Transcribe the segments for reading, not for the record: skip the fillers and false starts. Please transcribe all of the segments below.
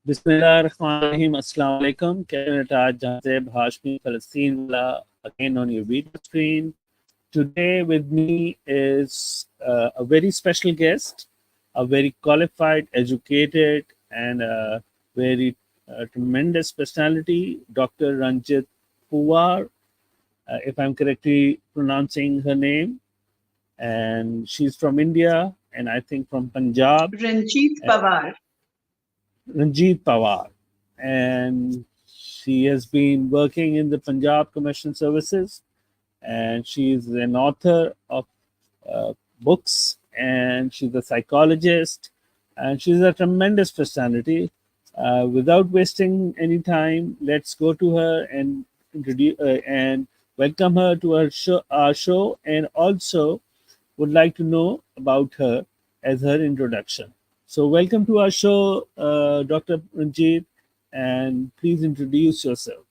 Bismillahirrahmanirrahim. Assalamu alaikum. Kevin Jazeb Hashmi Palestine Wala again on your video screen. Today with me is a very special guest, a very qualified, educated, and a very tremendous personality, Dr. Ranjit Powar, if I'm correctly pronouncing her name. And she's from India, and I think from Punjab. Ranjit Powar. Ranjit Powar, and she has been working in the Punjab Commercial Services, and she is an author of books, and she's a psychologist, and she's a tremendous personality. Without wasting any time, let's go to her and introduce and welcome her to our show, and also would like to know about her as her introduction. So, welcome to our show, Dr. Ranjit, and please introduce yourself.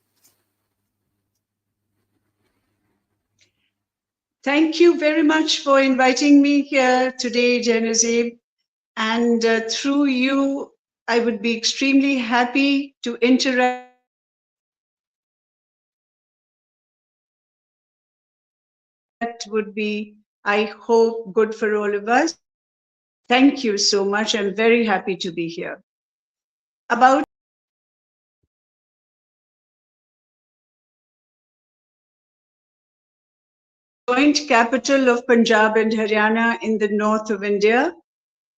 Thank you very much for inviting me here today, Janazib. And through you, I would be extremely happy to interact that would be, I hope, good for all of us. Thank you so much. I'm very happy to be here. About joint capital of Punjab and Haryana in the north of India.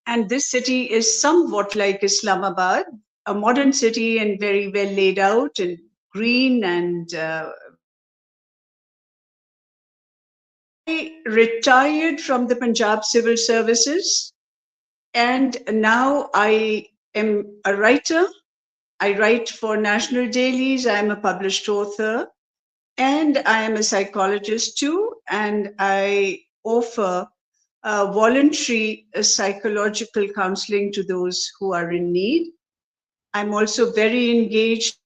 And this city is somewhat like Islamabad, a modern city and very well laid out and green. And I retired from the Punjab Civil Services, and now I am a writer. I write for national dailies. I'm a published author, and I am a psychologist too. And I offer voluntary psychological counseling to those who are in need. I'm also very engaged.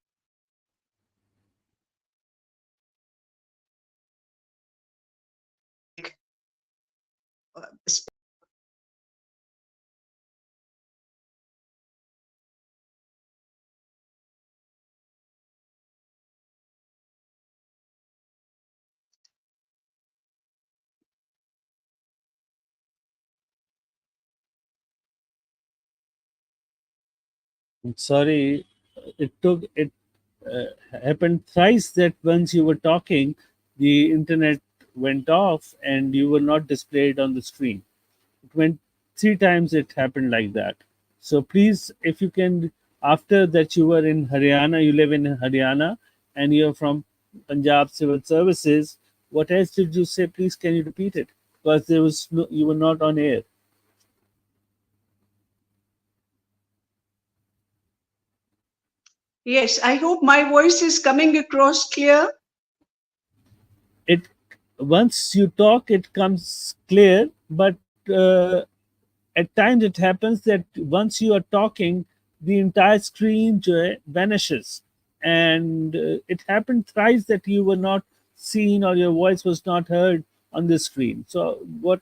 I'm sorry, it happened thrice that once you were talking, the internet went off and you were not displayed on the screen. It went three times, it happened like that. So please, if you can, after that you were in Haryana, you live in Haryana, and you're from Punjab Civil Services. What else did you say? Please, can you repeat it? Because there was no, you were not on air. Yes, I hope my voice is coming across clear. It once you talk, it comes clear, but at times it happens that once you are talking, the entire screen vanishes, and it happened thrice that you were not seen or your voice was not heard on the screen. So what,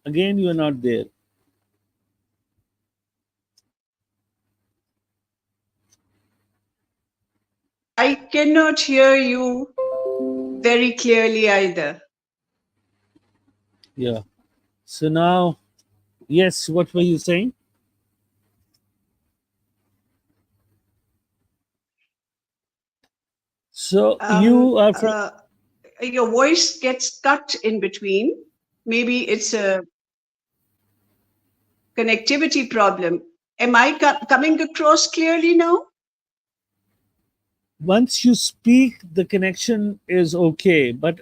again, you are not there. I cannot hear you very clearly either. Yeah. So now, yes, what were you saying? So Um, you are from. uh, your voice gets cut in between. Maybe it's a connectivity problem. Am I coming across clearly now? Once you speak, the connection is okay, but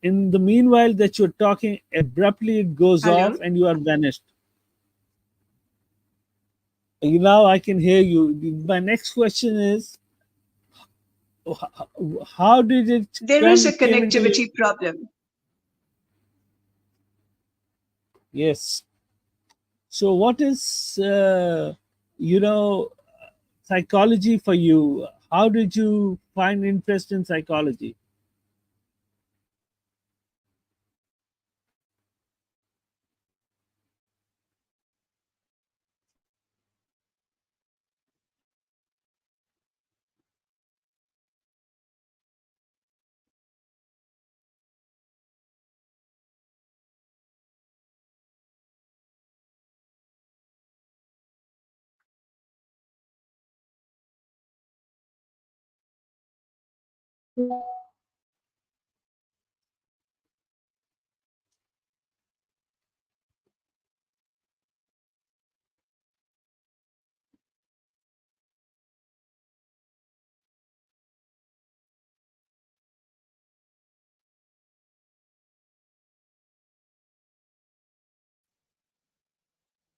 in the meanwhile that you're talking, abruptly it goes Hello? off and you are vanished. Now I can hear you. My next question is, how did it There is a come came into you? connectivity problem. Yes. So what is you know psychology for you? How did you find interest in psychology?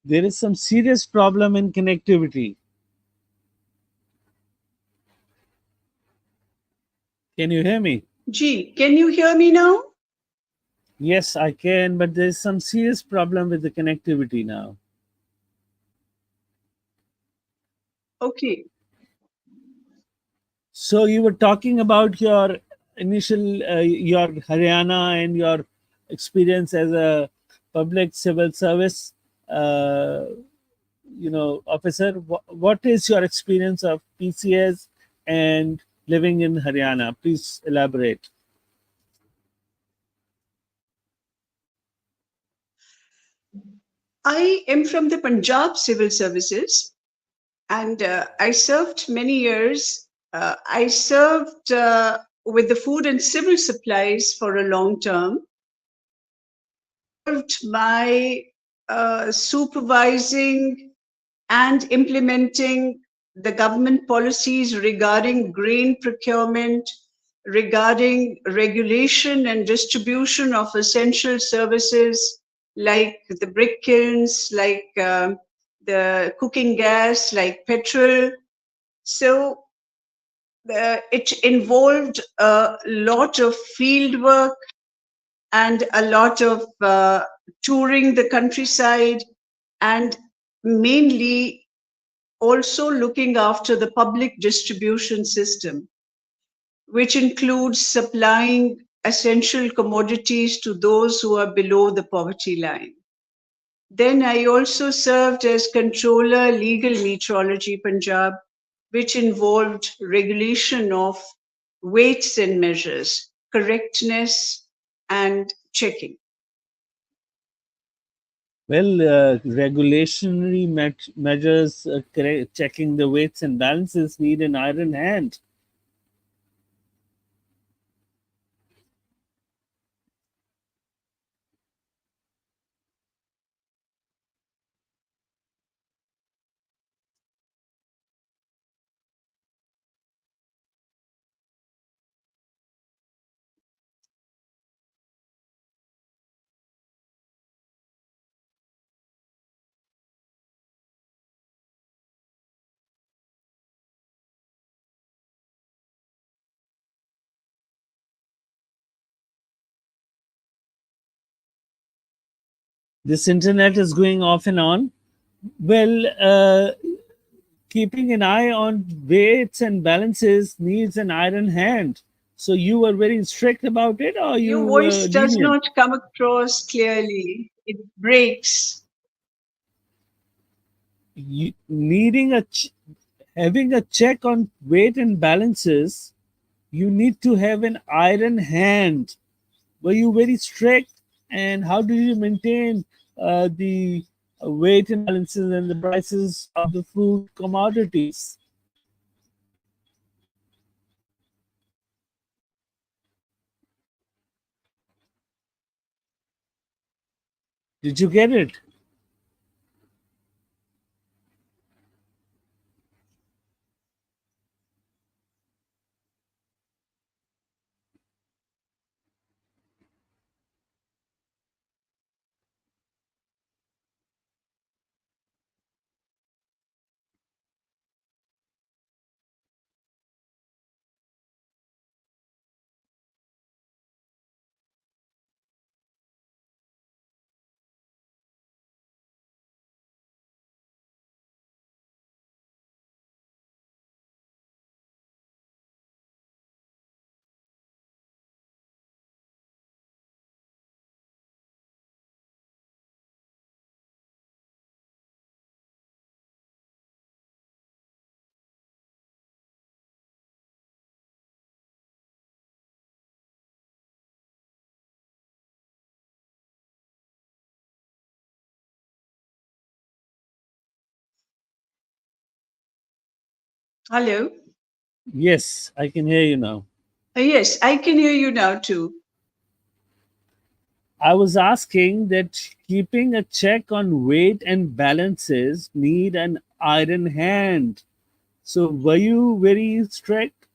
There is some serious problem in connectivity. Can you hear me? Gee, can you hear me now? Yes, I can, but there's some serious problem with the connectivity now. Okay. So you were talking about your initial, your Haryana and your experience as a public civil service, uh, officer. What is your experience of PCS and living in Haryana? Please elaborate. I am from the Punjab Civil Services, and I served many years. I served with the food and civil supplies for a long term. My supervising and implementing the government policies regarding grain procurement, regarding regulation and distribution of essential services like the brick kilns, like the cooking gas, like petrol. So it involved a lot of field work and a lot of touring the countryside, and mainly also looking after the public distribution system, which includes supplying essential commodities to those who are below the poverty line. Then I also served as controller legal metrology Punjab, which involved regulation of weights and measures, correctness, and checking. Well, regulationary measures, checking the weights and balances need an iron hand. This internet is going off and on. Well, keeping an eye on weights and balances needs an iron hand. So you were very strict about it, or Your you voice were does lenient? not come across clearly. It breaks. Needing having a check on weight and balances, you need to have an iron hand. Were you very strict, and how do you maintain the weight and balances and the prices of the food commodities? Did you get it? Hello. Yes, I can hear you now. Yes, I can hear you now too. I was asking that keeping a check on weight and balances need an iron hand. So were you very strict?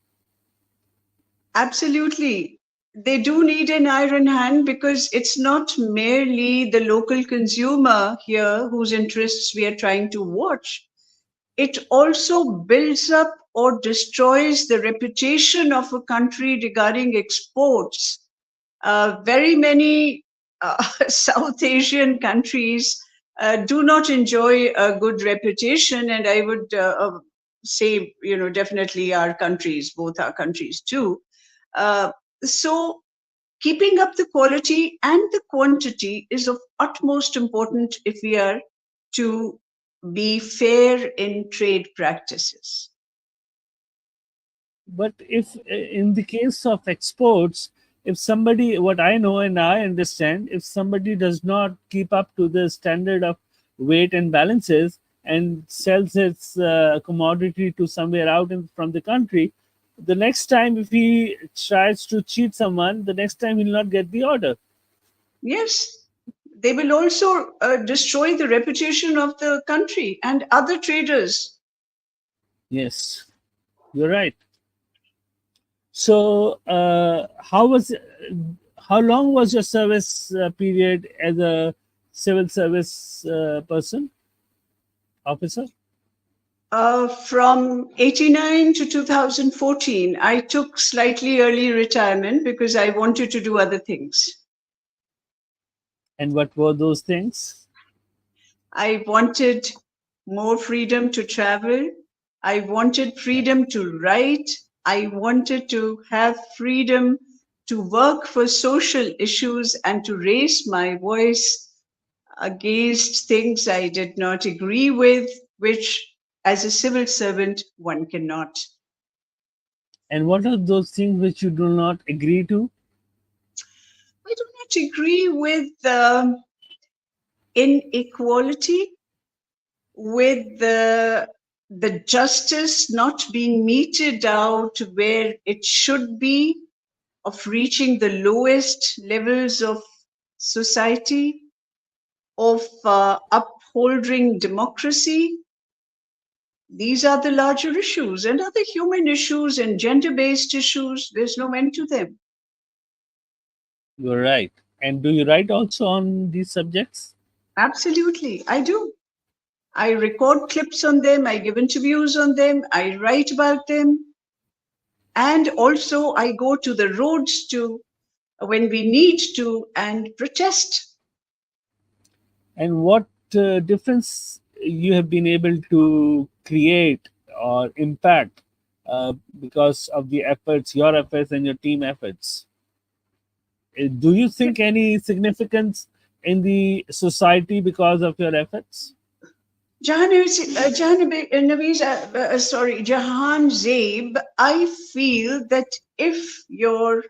Absolutely. They do need an iron hand because it's not merely the local consumer here whose interests we are trying to watch. It also builds up or destroys the reputation of a country regarding exports. Very many South Asian countries do not enjoy a good reputation, and I would say, definitely our countries, both our countries too. Uh, so, keeping up the quality and the quantity is of utmost importance if we are to be fair in trade practices. But if in the case of exports, if somebody, what I know and I understand, if somebody does not keep up to the standard of weight and balances and sells its commodity to somewhere out from the country, the next time if he tries to cheat someone, the next time he'll not get the order. Yes, they will also destroy the reputation of the country and other traders. Yes, you're right. So, how long was your service period as a civil service person officer? From 89 to 2014, I took slightly early retirement because I wanted to do other things. And what were those things? I wanted more freedom to travel. I wanted Right. freedom to write. I wanted to have freedom to work for social issues and to raise my voice against things I did not agree with, which as a civil servant one cannot. And what are those things which you do not agree to? I do not agree with inequality, with the justice not being meted out where it should be, of reaching the lowest levels of society, of upholding democracy. These are the larger issues, and other human issues and gender based issues, there's no end to them. You're right. And do you write also on these subjects? Absolutely, I do. I record clips on them, I give interviews on them, I write about them, and also I go to the roads to when we need to and protest. And what difference you have been able to create or impact because of the efforts, your efforts, and your team efforts? Do you think any significance in the society because of your efforts? Jahan Zaib, I feel that if your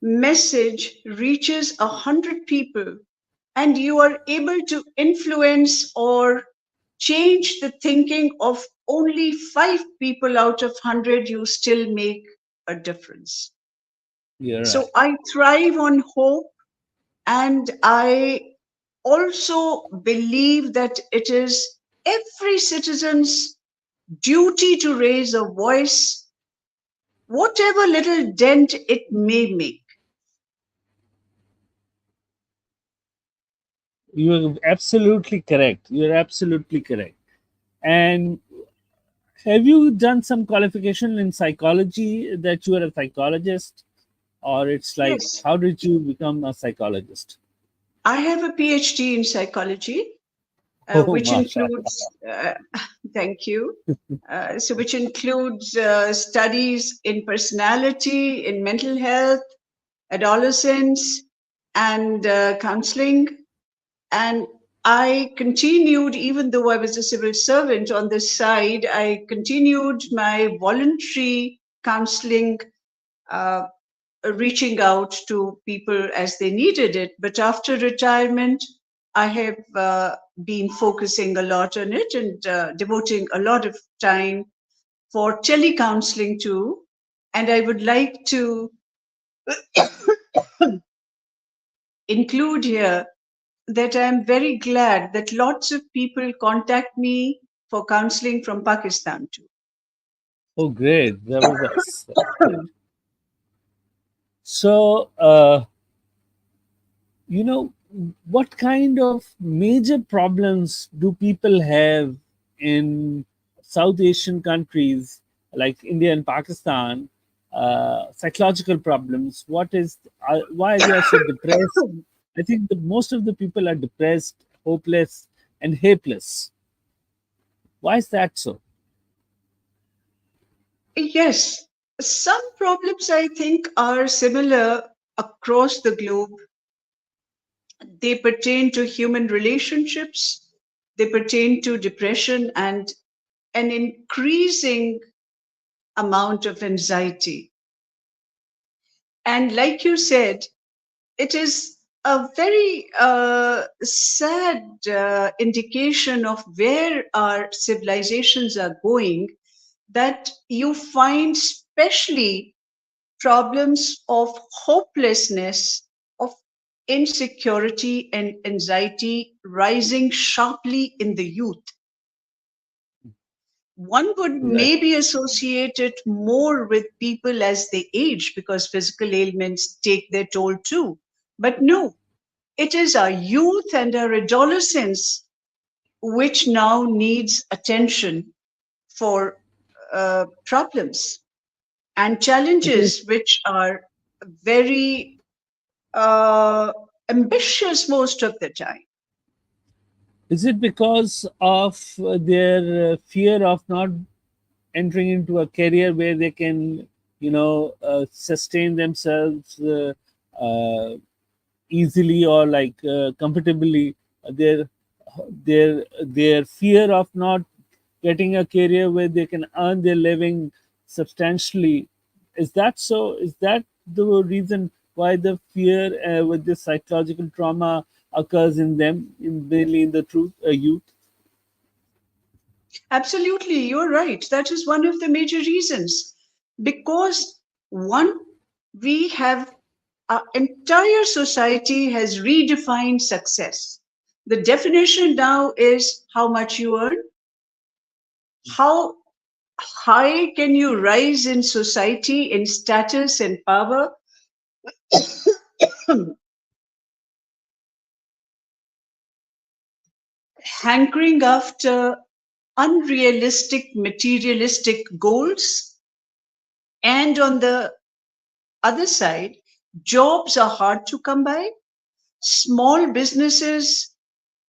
message reaches 100 people and you are able to influence or change the thinking of only 5 people out of 100, you still make a difference. You're So right. I thrive on hope, and I also believe that it is every citizen's duty to raise a voice, whatever little dent it may make. You're absolutely correct. You're absolutely correct. And have you done some qualification in psychology that you are a psychologist? Or it's like, Yes, how did you become a psychologist? I have a PhD in psychology, Oh, which mashallah. includes, thank you, so which includes studies in personality, in mental health, adolescence, and counseling. And I continued, even though I was a civil servant on this side, I continued my voluntary counseling, uh, reaching out to people as they needed it. But after retirement, I have been focusing a lot on it and devoting a lot of time for telecounseling too, And I would like to include here that I am very glad that lots of people contact me for counseling from Pakistan too. Oh, great. Zabardast. That's great. So, you know, what kind of major problems do people have in South Asian countries like India and Pakistan? Psychological problems. What is why they are so depressed? I think that most of the people are depressed, hopeless, and helpless. Why is that so? Yes, some problems I think are similar across the globe. They pertain to human relationships, they pertain to depression and an increasing amount of anxiety. And like you said, it is a very sad indication of where our civilizations are going that you find, especially problems of hopelessness, of insecurity and anxiety rising sharply in the youth. One would Exactly. maybe associate it more with people as they age because physical ailments take their toll too. But no, it is our youth and our adolescence which now needs attention for problems and It is. challenges which are very ambitious most of the time. Is it because of their fear of not entering into a career where they can, sustain themselves easily or like comfortably? Their their fear of not getting a career where they can earn their living substantially. Is that so? Is that the reason why the fear with this psychological trauma occurs in them, in mainly in the truth youth? Absolutely, you're right. That is one of the major reasons. Because one, we have our entire society has redefined success. The definition now is how much you earn, how high can you rise in society in status and power, hankering after unrealistic materialistic goals. And on the other side, jobs are hard to come by, small businesses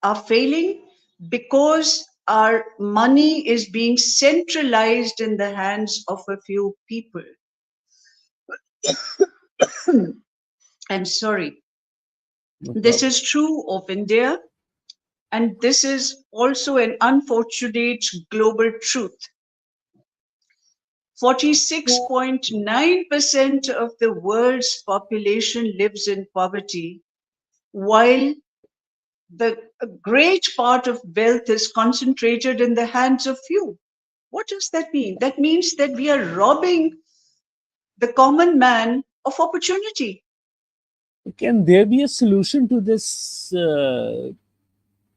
are failing because our money is being centralized in the hands of a few people. I'm sorry. No This problem. is true of India, and this is also an unfortunate global truth. 46.9% of the world's population lives in poverty, while the a great part of wealth is concentrated in the hands of few. What does that mean? That means that we are robbing the common man of opportunity. Can there be a solution to this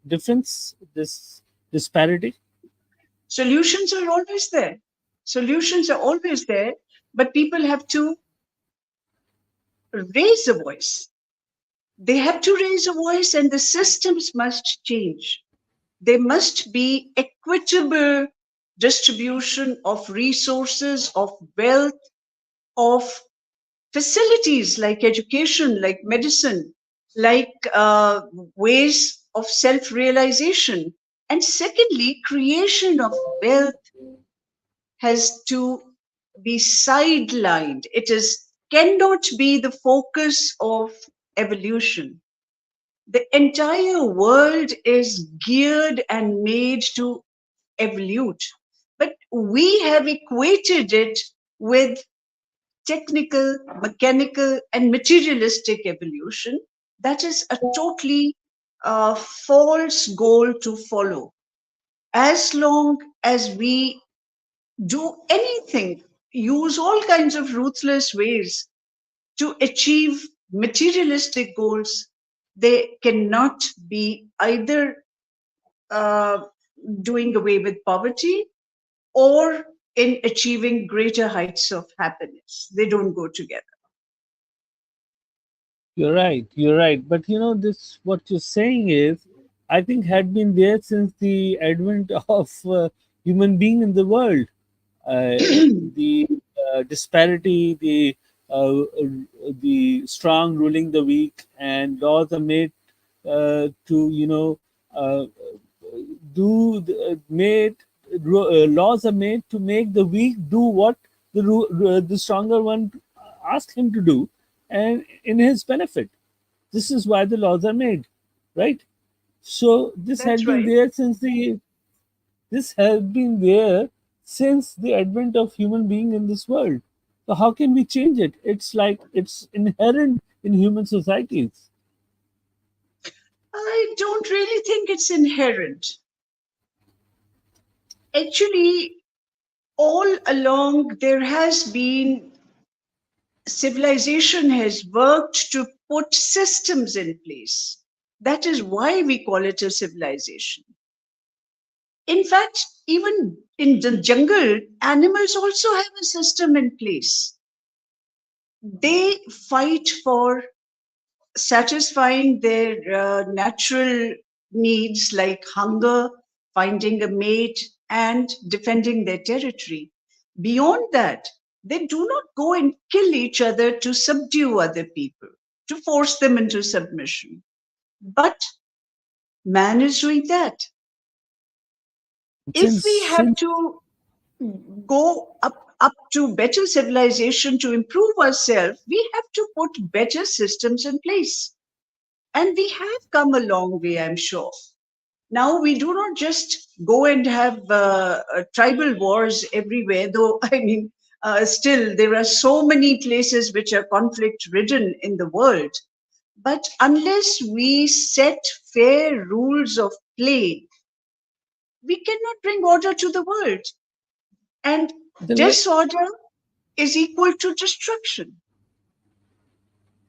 difference, this disparity? Solutions are always there. Solutions are always there, but people have to raise a voice. They have to raise a voice, and the systems must change. There must be equitable distribution of resources, of wealth, of facilities like education, like medicine, like ways of self realization. And secondly, creation of wealth has to be sidelined. It is cannot be the focus of evolution. The entire world is geared and made to evolute, but we have equated it with technical, mechanical, and materialistic evolution. That is a totally false goal to follow. As long as we do anything use all kinds of ruthless ways to achieve materialistic goals, they cannot be either uh, doing away with poverty or in achieving greater heights of happiness. They don't go together. You're right. You're right. But this what you're saying is, I think, had been there since the advent of human being in the world. The disparity, the strong ruling the weak, and laws are made to uh, made laws are made to make the weak do what the stronger one asks him to do, and in his benefit. This is why the laws are made, right? So That's right. this has been there since the advent of human being in this world. So how can we change it? It's like it's inherent in human societies. I don't really think it's inherent. Actually, all along, there has been civilization has worked to put systems in place. That is why we call it a civilization. In fact, even in the jungle, animals also have a system in place. They fight for satisfying their natural needs like hunger, finding a mate, and defending their territory. Beyond that, they do not go and kill each other to subdue other people, to force them into submission. But man is doing that. If Since we have since to go up to better civilization to improve ourselves, we have to put better systems in place. And we have come a long way, I'm sure. Now we do not just go and have tribal wars everywhere, though, I mean, still there are so many places which are conflict ridden in the world. But unless we set fair rules of play, we cannot bring order to the world. And the disorder is equal to destruction.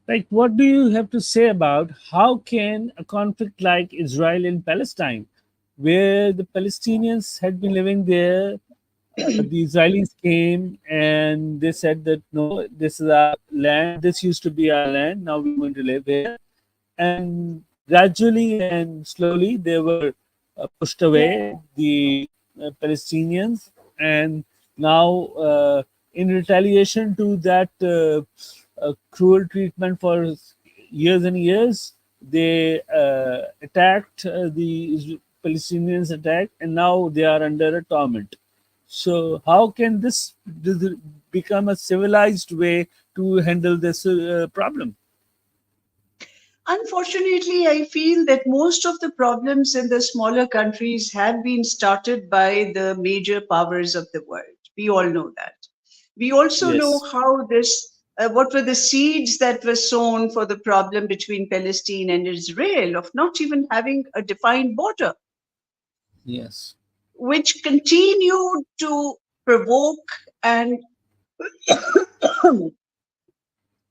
like, what do you have to say about how can a conflict like Israel and Palestine, where the Palestinians had been living there, the Israelis came and they said that no, this is our land. This used to be our land. Now we're going to live here, and gradually and slowly they were pushed away, the Palestinians, and now in retaliation to that cruel treatment for years and years, they attacked Palestinians attacked, and now they are under a torment. So how can this become a civilized way to handle this problem? Unfortunately, I feel that most of the problems in the smaller countries have been started by the major powers of the world. We all know that. We also know Yes, how what were the seeds that were sown for the problem between Palestine and Israel of not even having a defined border, yes, which continued to provoke and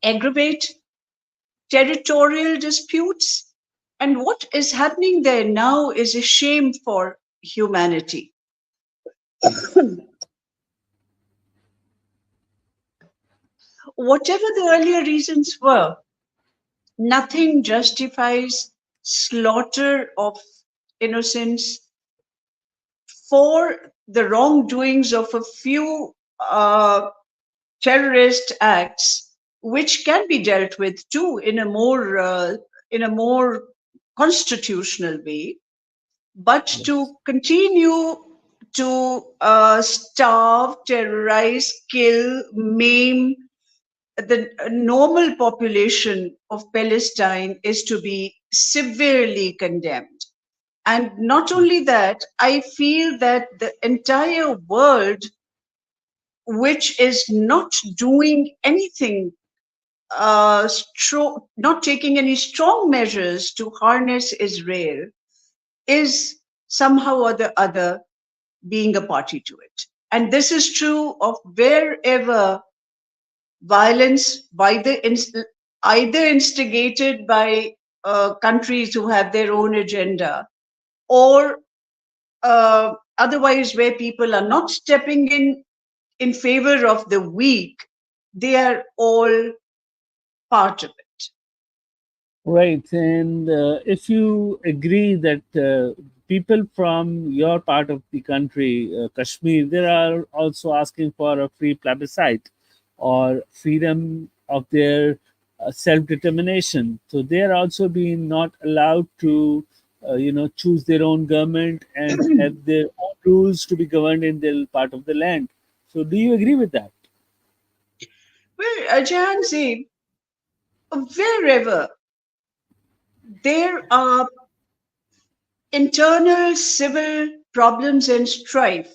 aggravate territorial disputes. And what is happening there now is a shame for humanity. Whatever the earlier reasons were, nothing justifies slaughter of innocents for the wrongdoings of a few terrorist acts, which can be dealt with too in a more constitutional way. But yes, to continue to starve, terrorize, kill, maim the normal population of Palestine is to be severely condemned. And not only that, I feel that the entire world, which is not doing anything, not taking any strong measures to harness Israel, is somehow or the other being a party to it. And this is true of wherever violence either instigated by countries who have their own agenda, or otherwise where people are not stepping in favor of the weak, they are all part of it. Right. And if you agree that people from your part of the country, Kashmir, they are also asking for a free plebiscite or freedom of their self determination. So they are also being not allowed to, choose their own government and have their own rules to be governed in their part of the land. So do you agree with that? Well, Jahansi, wherever there are internal civil problems and strife,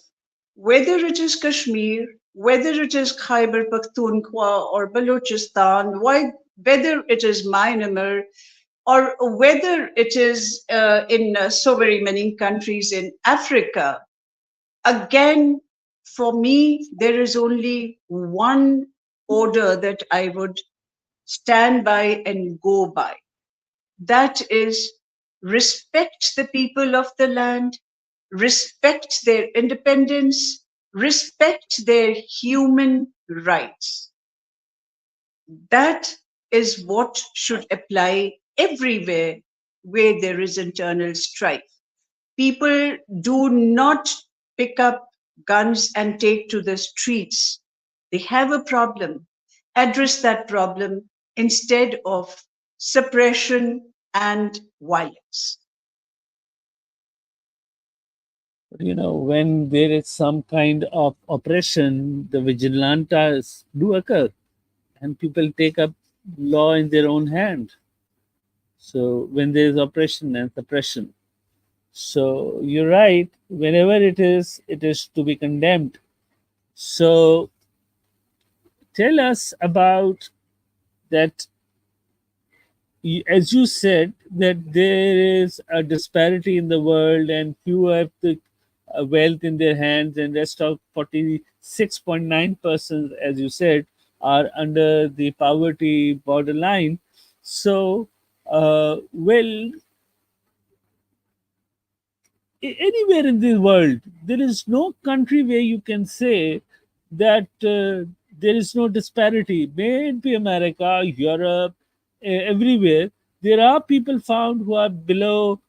whether it is Kashmir, whether it is Khyber Pakhtunkhwa or Balochistan, whether it is Myanmar, or whether it is in so very many countries in Africa, again, for me, there is only one order that I would stand by and go by. That is, respect the people of the land, respect their independence, respect their human rights. That is what should apply everywhere where there is internal strife. People do not pick up guns and take to the streets. They have a problem. Address that problem instead of suppression and violence. When there is some kind of oppression, the vigilantes do occur and people take up law in their own hand. So when there is oppression and suppression. So you're right, whenever it is to be condemned. So tell us about that. As you said, that there is a disparity in the world and few have the wealth in their hands and rest of 46.9%, as you said, are under the poverty borderline. So well, anywhere in the world, there is no country where you can say that there is no disparity. May it be America, Europe, everywhere. There are people found who are below,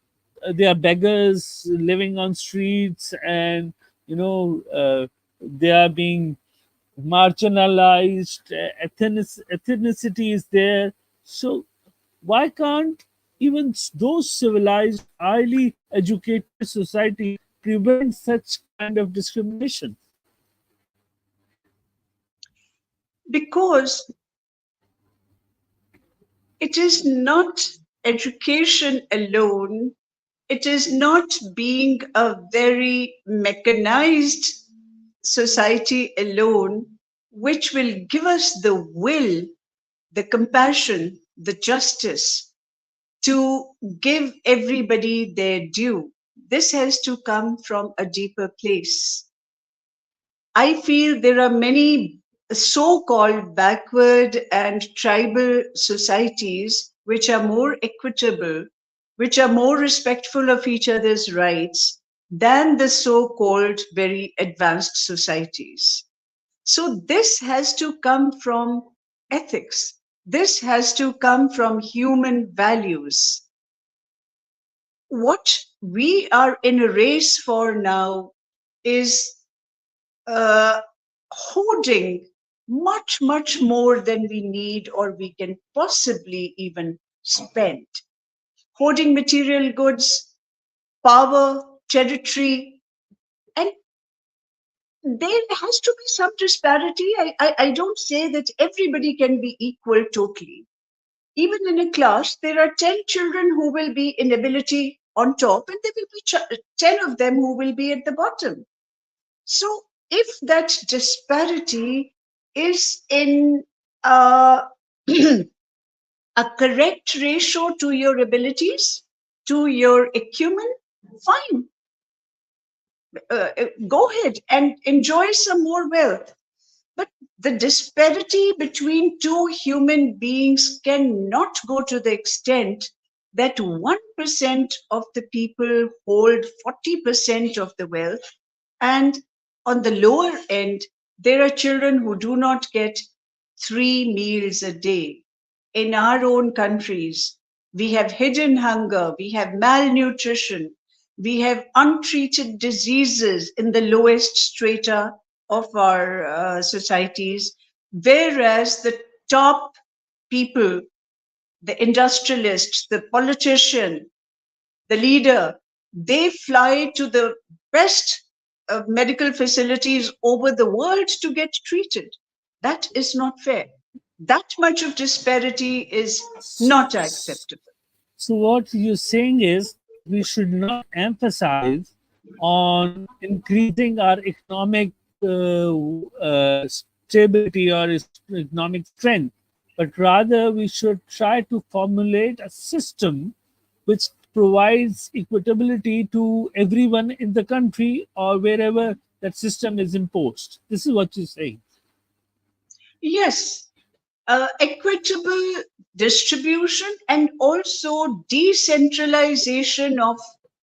they are beggars living on streets, and they are being marginalized, ethnicity is there. So why can't even those civilized, highly educated society prevent such kind of discrimination? Because it is not education alone, it is not being a very mechanized society alone which will give us the will, the compassion, the justice to give everybody their due. This has to come from a deeper place. I feel there are many so called backward and tribal societies which are more equitable, which are more respectful of each other's rights than the so called very advanced societies. So, this has to come from ethics. This has to come from human values. What we are in a race for now is uh, hoarding much, much more than we need or we can possibly even spend. Hoarding material goods, power, territory, and there has to be some disparity. I don't say that everybody can be equal totally. Even in a class, there are 10 children who will be in ability on top, and there will be 10 of them who will be at the bottom. So, if that disparity is in uh, a correct ratio to your abilities, to your acumen, fine. go ahead and enjoy some more wealth. But the disparity between two human beings cannot go to the extent that 1% of the people hold 40% of the wealth. And on the lower end, there are children who do not get 3 meals a day. In our own countries, we have hidden hunger, we have malnutrition, we have untreated diseases in the lowest strata of our societies, whereas the top people, the industrialists, the politician, the leader, they fly to the best medical facilities over the world to get treated. That is not fair. That much of disparity is not acceptable. So what you're saying is that we should not emphasize on increasing our economic stability or economic strength, but rather we should try to formulate a system which provides equitability to everyone in the country or wherever that system is imposed. This is what you're saying. Yes, equitable distribution and also decentralization of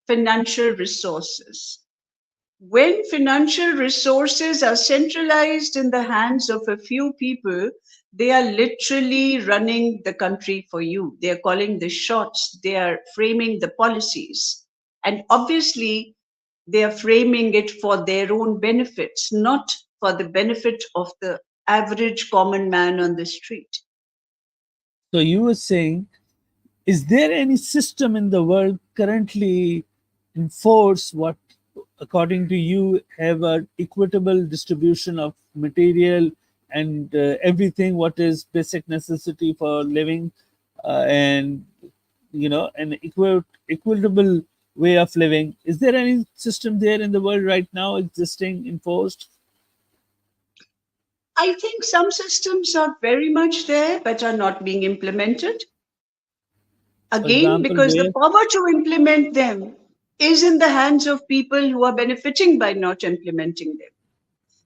financial resources. When financial resources are centralized in the hands of a few people, they are literally running the country for you. They are calling the shots, they are framing the policies. And obviously, they are framing it for their own benefits, not for the benefit of the average common man on the street. So you were saying, is there any system in the world currently in force what, according to you, have an equitable distribution of material and everything what is basic necessity for living, and an equitable way of living? Is there any system there in the world right now existing, enforced? I think some systems are very much there but are not being implemented. For Again, example, because the where? power to implement them is in the hands of people who are benefiting by not implementing them.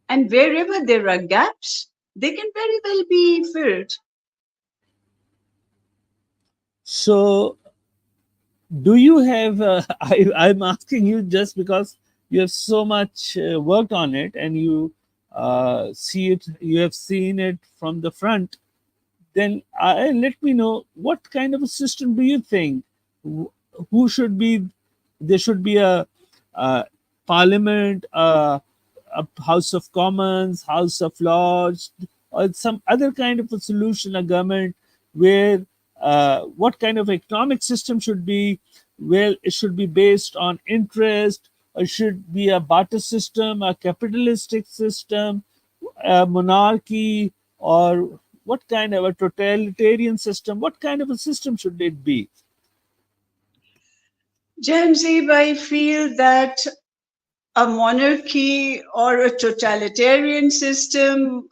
And wherever there are gaps, they can very well be filled. So do you have I'm asking you just because you have so much worked on it, and you have seen it from the front. Then let me know, what kind of a system do you think? Wh- who should be There should be a parliament, a house of commons, house of lords, or some other kind of a solution, a government where what kind of economic system should be? Well, it should be based on interest, or should be a barter system, a capitalistic system, a monarchy, or what kind of a totalitarian system? What kind of a system should it be? Jahanzeb, I feel that a monarchy or a totalitarian system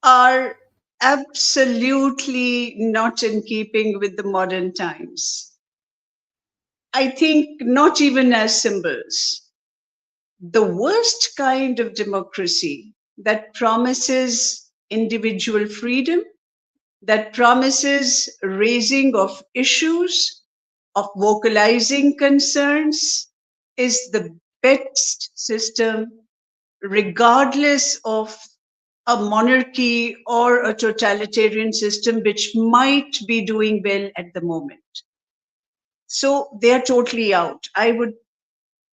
are absolutely not in keeping with the modern times. I think not even as symbols. The worst kind of democracy that promises individual freedom, that promises raising of issues, of vocalizing concerns, is the best system, regardless of a monarchy or a totalitarian system, which might be doing well at the moment. So they are totally out. I would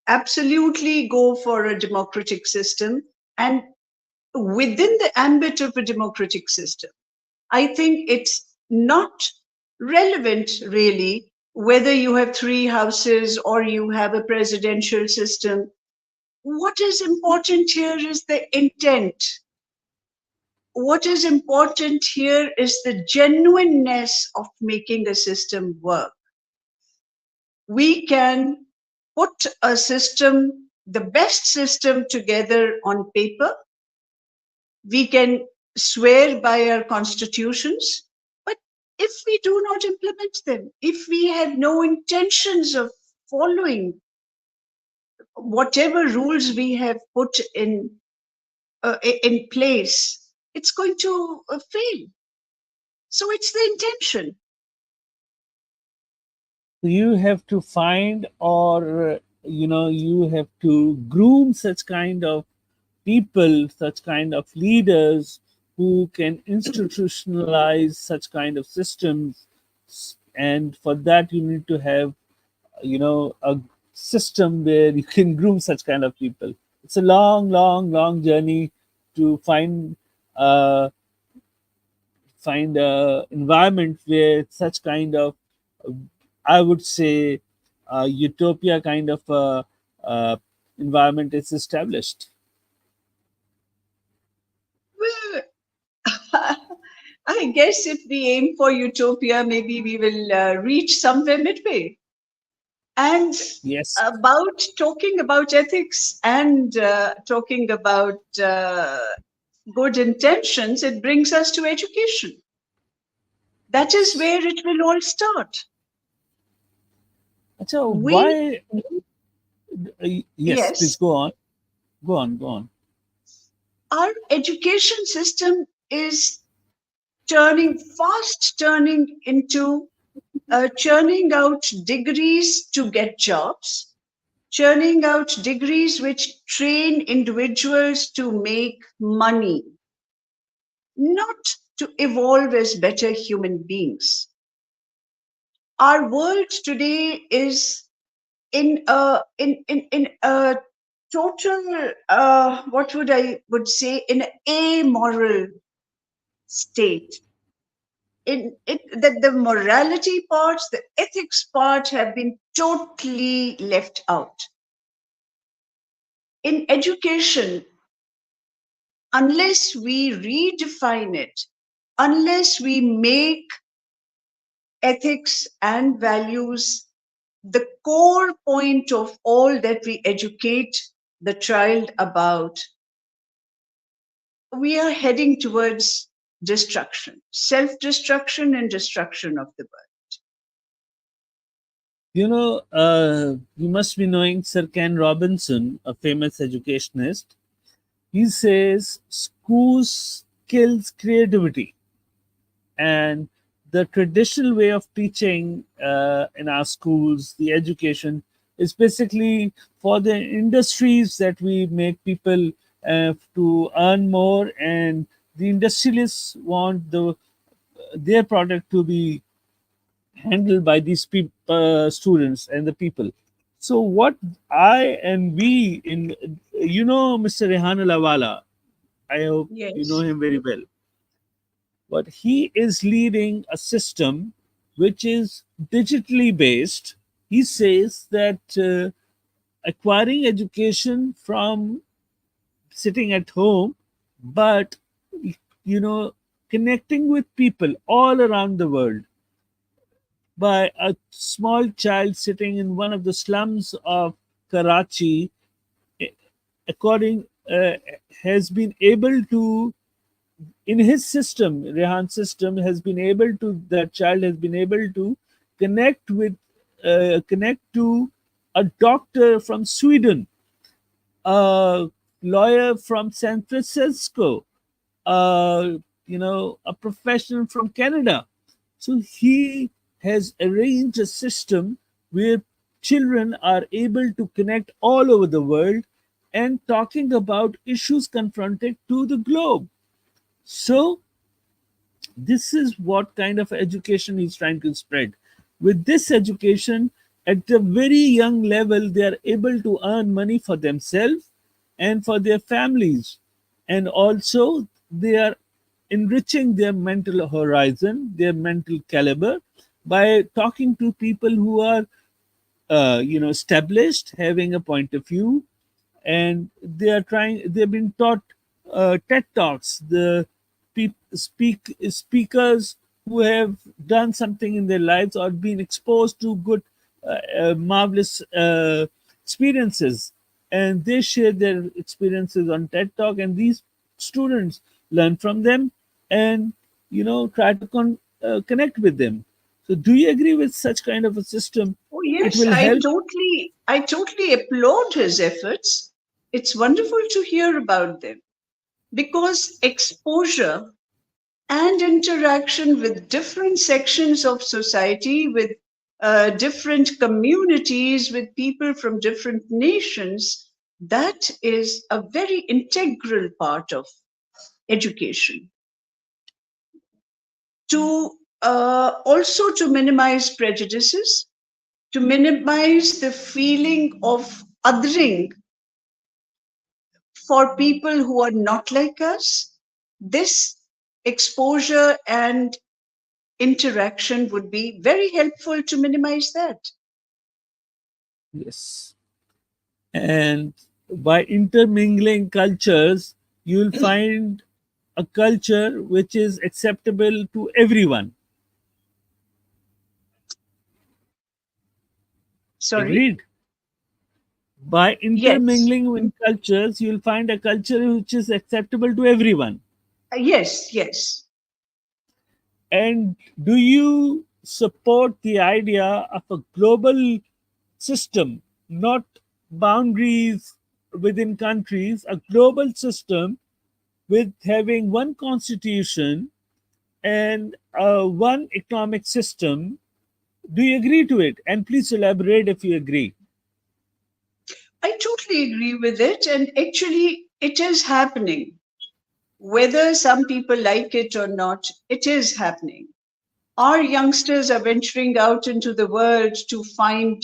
absolutely go for a democratic system. And within the ambit of a democratic system, I think it's not relevant really whether you have three houses or you have a presidential system. What is important here is the intent. What is important here is the genuineness of making a system work. We can put a system, the best system together on paper. We can swear by our constitutions, but if we do not implement them, if we have no intentions of following, whatever rules we have put in place, it's going to fail. So it's the intention. You have to find, or you have to groom such kind of people, such kind of leaders who can institutionalize such kind of systems. And for that, you need to have, a system where you can groom such kind of people. It's a long, long, long journey to find a environment where such kind of, uh, I would say, utopia kind of uh, environment is established. Well, I guess if we aim for utopia, maybe we will reach somewhere midway. And Yes. about talking about ethics and talking about good intentions, it brings us to education. That is where it will all start. So We, why? Yes, please yes, go on. Go on. Go on. our education system is turning fast, turning into churning out degrees to get jobs, churning out degrees which train individuals to make money, not to evolve as better human beings. Our world today is in a total what would say, in an amoral state. In it, that the morality parts, the ethics part have been totally left out. In education, unless we redefine it, unless we make ethics and values the core point of all that we educate the child about, we are heading towards destruction, self destruction, and destruction of the world. You must be knowing Sir Ken Robinson, a famous educationist. He says schools kills creativity, and the traditional way of teaching in our schools, the education, is basically for the industries that we make people to earn more, and the industrialists want their product to be handled by these students and the people. So what I and we in, Mr. Rehan Lawala, I hope you know Yes. him very well, but he is leading a system which is digitally based. He says that acquiring education from sitting at home, but you know, connecting with people all around the world by a small child sitting in one of the slums of Karachi, eh, according has been able to, in his system, Rehan's system has been able to, that child has been able to connect to a doctor from Sweden, a lawyer from San Francisco, a professional from Canada. So he has arranged a system where children are able to connect all over the world and talking about issues confronted to the globe. So this is what kind of education he's trying to spread. With this education, at a very young level, they are able to earn money for themselves and for their families. And also, they are enriching their mental horizon, their mental caliber, by talking to people who are established, having a point of view, and they've been taught TED talks, the speakers who have done something in their lives or been exposed to good marvelous experiences, and they share their experiences on TED talk, and these students learn from them and try to connect with them. So, do you agree with such kind of a system? Oh It yes, will help. I totally applaud his efforts. It's wonderful to hear about them because exposure and interaction with different sections of society, with different communities, with people from different nations, that is a very integral part of education. To also to minimize prejudices, to minimize the feeling of othering for people who are not like us, this exposure and interaction would be very helpful to minimize that. Yes. And by intermingling cultures, you'll find a culture which is acceptable to everyone. Sorry? Agreed? By Yes. intermingling in cultures, you'll find a culture which is acceptable to everyone. Yes, yes. And do you support the idea of a global system, not boundaries within countries, a global system with having one constitution and one economic system? Do you agree to it? And please elaborate if you agree. I totally agree with it. And actually, it is happening. Whether some people like it or not, it is happening. Our youngsters are venturing out into the world to find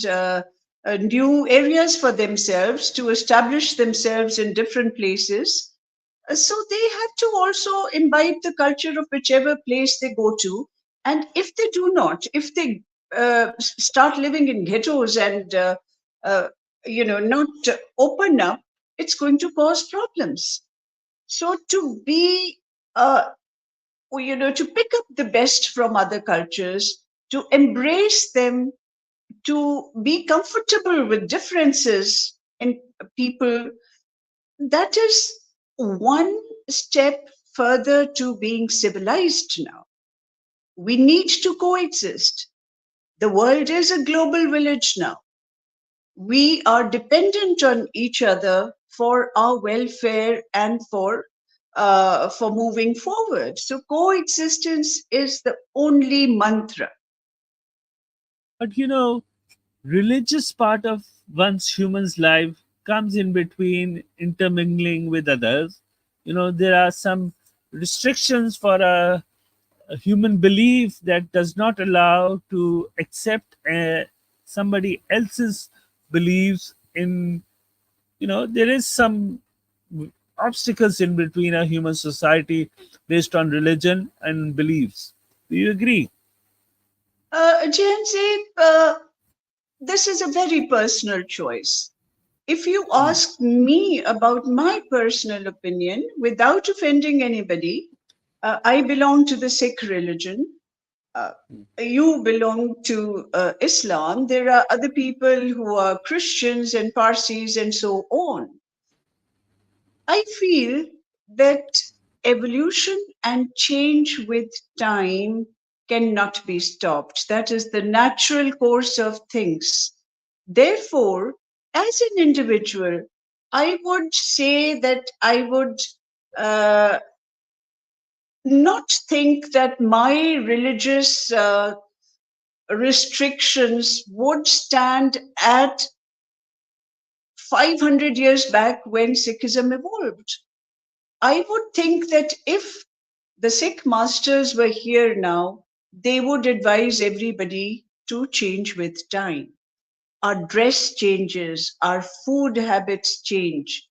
new areas for themselves, to establish themselves in different places. So they have to also imbibe the culture of whichever place they go to. And if they do not, if they start living in ghettos and uh, not open up, it's going to cause problems. So to be to pick up the best from other cultures, to embrace them, to be comfortable with differences in people, that is one step further to being civilized now. We need to coexist. The world is a global village now. We are dependent on each other for our welfare and for moving forward. So coexistence is the only mantra. But religious part of one's human's life comes in between intermingling with others. There are some restrictions for a human belief that does not allow to accept somebody else's beliefs in. There is some obstacles in between a human society based on religion and beliefs. Do you agree? Jansi, this is a very personal choice. If you ask me about my personal opinion, without offending anybody, I belong to the Sikh religion. Uh, you belong to Islam. There are other people who are Christians and Parsis and so on. I feel that evolution and change with time cannot be stopped. That is the natural course of things. Therefore, as an individual, I would say that I would uh, not think that my religious restrictions would stand at 500 years back when Sikhism evolved. I would think that if the Sikh masters were here now, they would advise everybody to change with time. Our dress changes, our food habits change.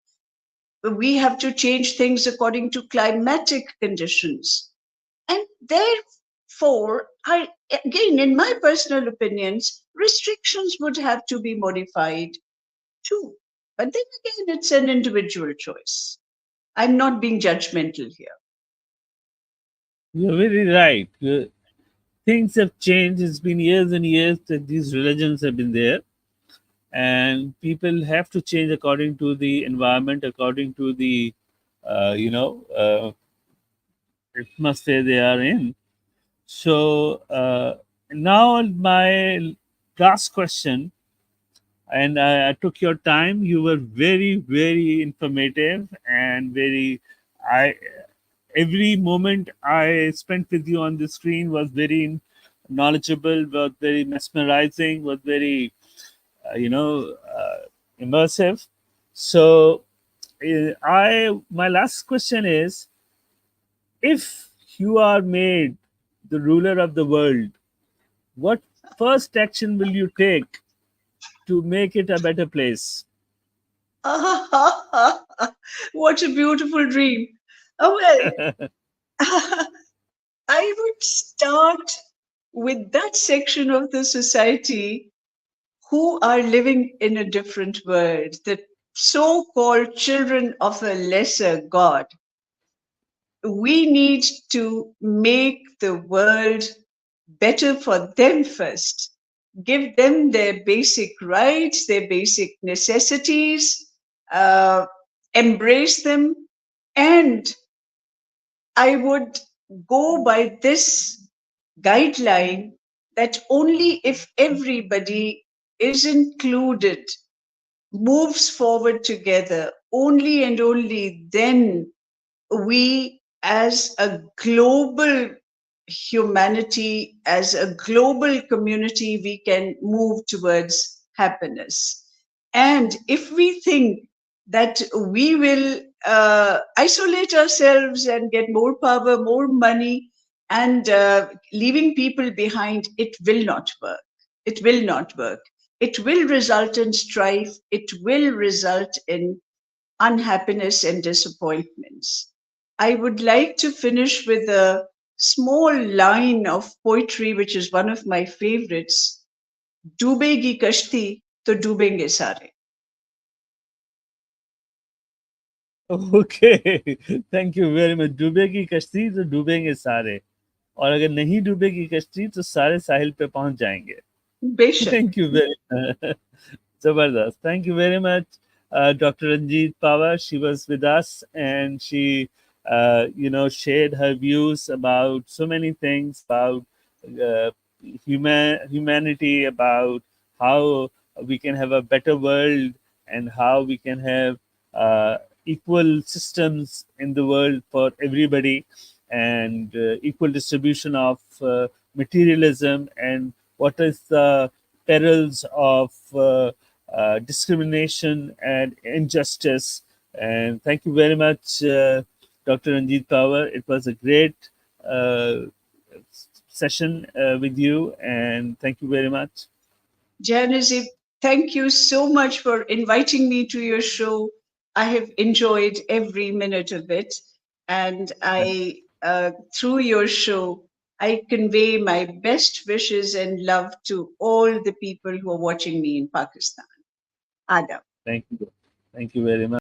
We have to change things according to climatic conditions. And therefore, again, in my personal opinions, restrictions would have to be modified too. But then again, it's an individual choice. I'm not being judgmental here. You're very right. Things have changed. It's been years and years that these religions have been there, and people have to change according to the environment, according to the atmosphere they are in. So, Now, my last question, and I took your time. You were very, very informative and very. I every moment I spent with you on the screen was very knowledgeable, was very mesmerizing, was very immersive. So, I my last question is: if you are made the ruler of the world, what first action will you take to make it a better place? What a beautiful dream. Well, I would start with that section of the society who are living in a different world, the so called children of a lesser God. We need to make the world better for them first. Give them their basic rights, their basic necessities, uh, embrace them. And I would go by this guideline that only if everybody is included, moves forward together, only and only then we as a global humanity, as a global community, we can move towards happiness. And if we think that we will isolate ourselves and get more power, more money, and leaving people behind, it will not work. It will not work. It will result in strife. It will result in unhappiness and disappointments. I would like to finish with a small line of poetry, which is one of my favorites. डूबेगी कश्ती तो डूबेंगे सारे. Okay, thank you very much. डूबेगी कश्ती तो डूबेंगे सारे, और अगर नहीं डूबेगी कश्ती तो सारे साहिल पे पहुंच जाएंगे। बेशक. Thank you very much. Zabardast. Thank you very much, Dr. Ranjit Powar. She was with us, and she, shared her views about so many things about uh, humanity, about how we can have a better world, and how we can have equal systems in the world for everybody, and equal distribution of materialism, and what is the perils of discrimination and injustice. And thank you very much, Dr. Ranjit Powar. It was a great uh, session with you, and thank you very much. Janazib, thank you so much for inviting me to your show. I have enjoyed every minute of it. And through your show, I convey my best wishes and love to all the people who are watching me in Pakistan. Adab. Thank you. Thank you very much.